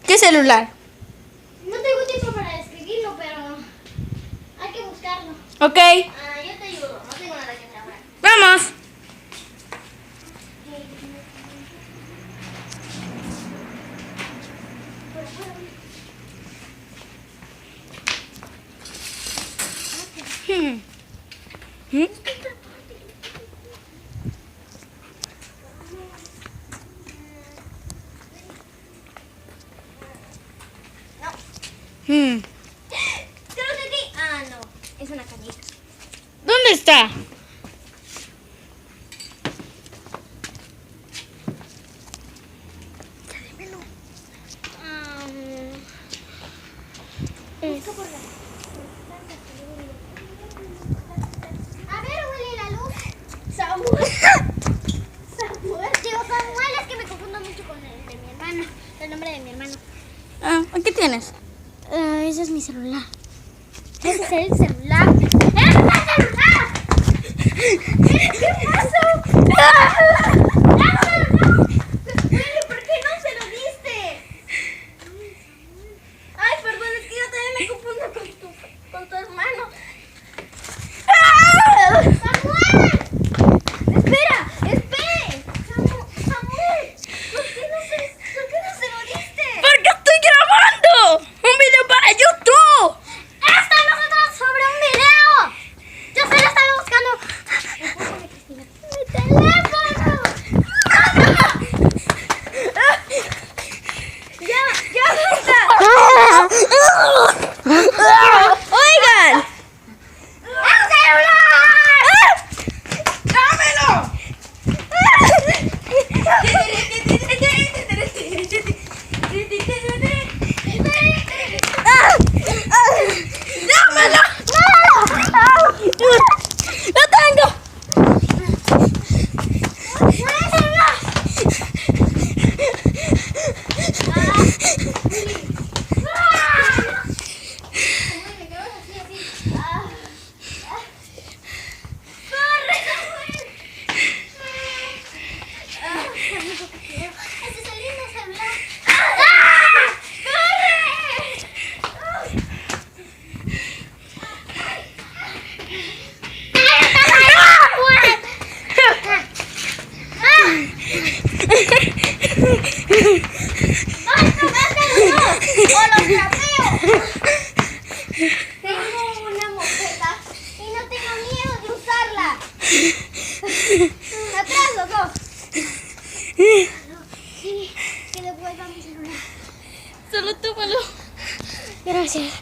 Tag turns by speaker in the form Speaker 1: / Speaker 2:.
Speaker 1: ¿Qué celular?
Speaker 2: No tengo tiempo para describirlo, pero hay que buscarlo.
Speaker 1: Ok,
Speaker 2: Yo te ayudo. No tengo nada que hacer ahora.
Speaker 1: vamos. Hmm. Hmm. Hmm.
Speaker 2: Creo que aquí. No. Es una cañita.
Speaker 1: ¿Dónde está?
Speaker 2: Busca por la... A ver, huele la luz. Samuel. Samuel. Digo, Samuel, es que me confundo mucho con el de mi hermano. El nombre de mi hermano.
Speaker 1: ¿Qué tienes?
Speaker 2: Ese es mi celular. Ese es el celular. ¡Ese es el celular! ¿Qué pasó? Willy, ¿por qué no se lo diste? Ay, perdón, es que yo también me confundo con tu hermano. ¡Samuel! ¡Espera! ¡Espere! ¡Samuel! ¿Por qué no se lo diste?
Speaker 1: ¡Porque estoy grabando! ¡Un video para YouTube!
Speaker 2: ¡Esto no se trata sobre un video! ¡Yo solo estaba buscando mi teléfono! ¡Ya basta!
Speaker 1: ¡Oigan!
Speaker 2: ¡El celular!
Speaker 1: ¡Dámelo! ¡Dámelo! ¡Lo tengo!
Speaker 2: Tengo una mopeta y no tengo miedo de usarla. Atrás los dos. Sí, que devuelva mi celular.
Speaker 1: Solo tómalo.
Speaker 2: Gracias.